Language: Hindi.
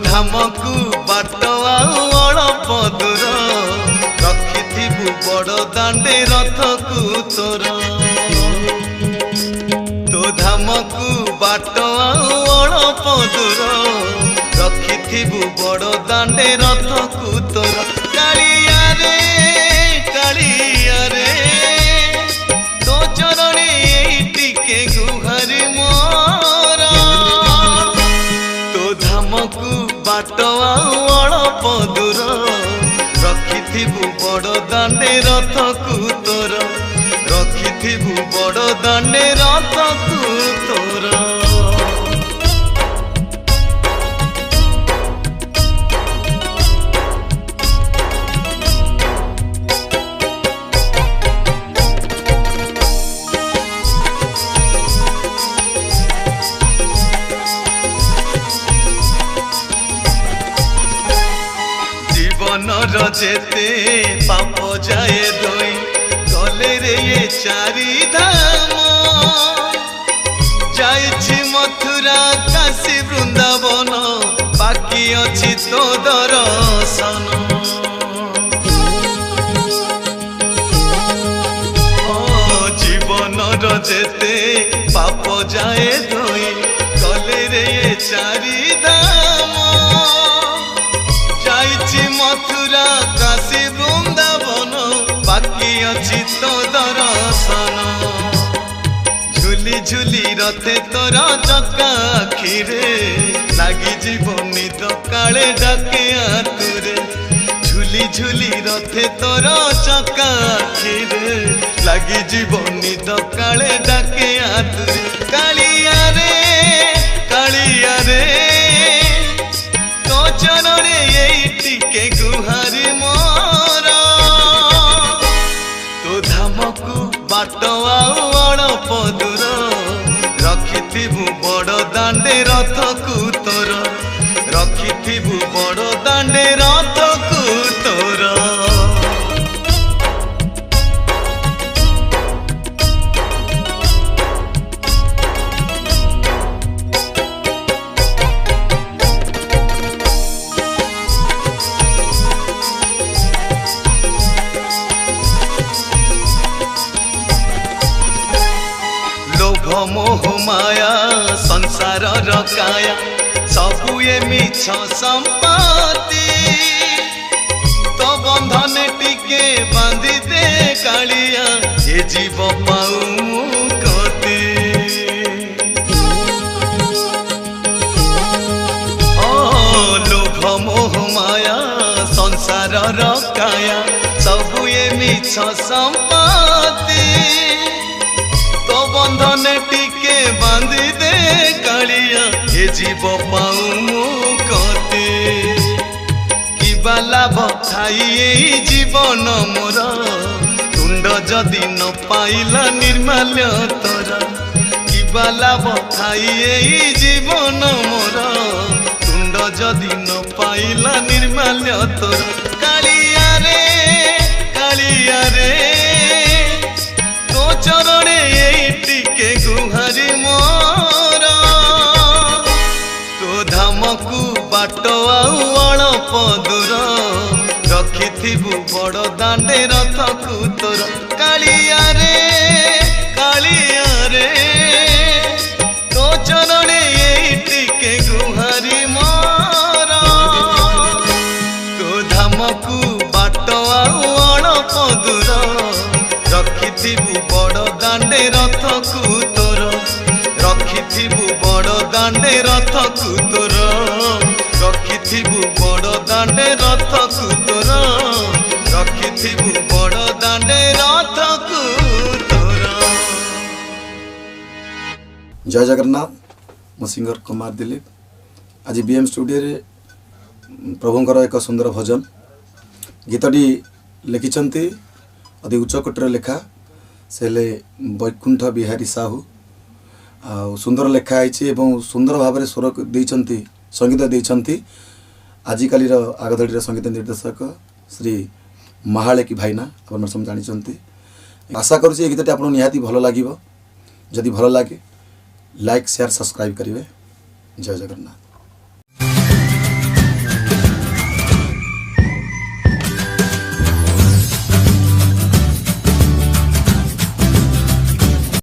धामकु बाट अल्प दूर रखिथिबु बड़ दांडे रथकु तोर तो धामकु बाट अल्प दूर रखिथिबु बड़ दांडे रथकु तोर कालिया रे तो चरणे टिके गुहारी मोर तो धामकु बाट अल्प दूर रखिथिबु बड़ दांडे रथकु तोर रखिथिबु बड़ दांडे रथकु तोर जेते पाप जाए दोई गले रे ये चारि धाम जाइछि मथुरा काशी वृंदावन बाकी अछि तो दर्शन जीवन जेते पाप जाए दोई गले रे ये चारि धाम मथुरा काशी वृंदावन बाकी अच्छी तो दर्शन झुली झुली रथे तोर चका आखिरे लगी जीव निद काले डाके आतुरे झुली झुली रथे तोर चका आखिरे लगी जीव निद काले डाके आतुरे कालिया रे तो चरणे टिके गुहारी मोर तो धामकु बाट अल्प दूर रखिथिबु बड़ दांडे रथकु तोर रखिथिबु बड़ दांडे रथकु तोर मोह माया संसार रकाया सबु ए मिछ संपत्ति तो बंधन टिके बांधी दे कालिया ये जीव पाऊ मुक्ति लोभ मोह माया संसार रकाया सबु ए मिछ संपत्ति बंधन टिके बांधी दे कालिया ये जीव पाऊ मुक्ति कि लाभ थाई जीवन मोर तुंड जदि न पाइला निर्माल्य तोर कि लाभ थाई जीवन मोर तुंड जदि न पाइला निर्माल्य तोर कालिया रे तो चरणे टिके गुहारी मोर तो धामकु बाट अल्प दूर रखिथिबु बड़ दांडे रथकु तोर कालिया रे तो चरणे टिके गुहारी मोर तो धामकु बाट अल्प दूर रखिथिबु बड़ दांडे रथकु तोर रखिथिबु बड़ दांडे रथकु तोर रखिथिबु बड़ दांडे रथकु तोर रखिथिबु बड़ दांडे रथकु तोर। जय जगन्नाथ मो सिंगर कुमार दिलीप आज बीएम स्टूडियो रे प्रभुंकर एक सुंदर भजन गीतटी लिखिंट अति उच्चकोटर लेखा से वैकुंठ बिहारी साहू आ सुंदर लेखा है सुंदर भाव में स्वर देइछंती संगीत देइछंती आजिकाली आगधड़ी संगीत निर्देशक श्री महालेकी भाईना आप सब जानते आशा करुँच गीतटी आपको निहाती भल लगे जदि भल लगे लाइक शेयर सब्सक्राइब करेंगे जय जगन्नाथ।